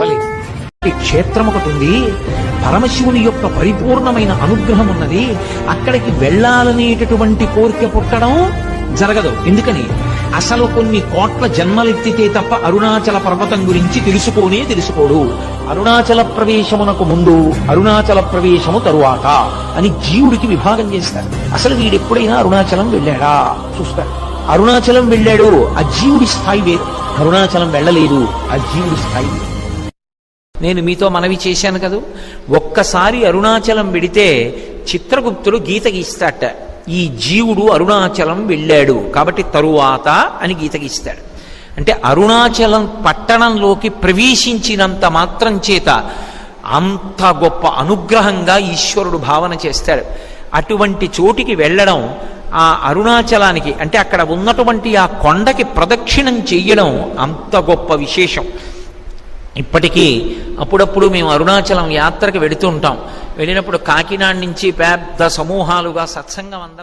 చెప్పలేదు. ఈ క్షేత్రం ఒకటి ఉంది, పరమశివుని యొక్క పరిపూర్ణమైన అనుగ్రహం ఉన్నది, అక్కడికి వెళ్ళాలనేటటువంటి కోరిక పుట్టడం జరగదు. ఎందుకని? అసలు కొన్ని కోట్ల జన్మలెత్తితే తప్ప అరుణాచల పర్వతం గురించి తెలుసుకోడు. అరుణాచల ప్రవేశమునకు ముందు, అరుణాచల ప్రవేశము తరువాత అని జీవుడికి విభాగం చేస్తారు. అసలు వీడెప్పుడైనా అరుణాచలం వెళ్ళాడా చూస్తారు. అరుణాచలం వెళ్ళాడు, ఆ జీవుడి స్థాయి వేరు. అరుణాచలం వెళ్ళలేదు, ఆ జీవుడి స్థాయి వేరు. నేను మీతో మనవి చేశాను కదా, ఒక్కసారి అరుణాచలం వెడితే చిత్రగుప్తుడు గీత గీస్తాట. ఈ జీవుడు అరుణాచలం వెళ్ళాడు కాబట్టి తరువాత అని గీత గీస్తాడు. అంటే అరుణాచలం పట్టణంలోకి ప్రవేశించినంత మాత్రం చేత అంత గొప్ప అనుగ్రహంగా ఈశ్వరుడు భావన చేస్తాడు. అటువంటి చోటికి వెళ్ళడం, ఆ అరుణాచలానికి అంటే అక్కడ ఉన్నటువంటి ఆ కొండకి ప్రదక్షిణం చెయ్యడం అంత గొప్ప విశేషం. ఇప్పటికీ అప్పుడప్పుడు మేము అరుణాచలం యాత్రకు వెడుతూ ఉంటాం. వెళ్ళినప్పుడు కాకినాడ నుంచి పెద్ద సమూహాలుగా సత్సంగం అందరం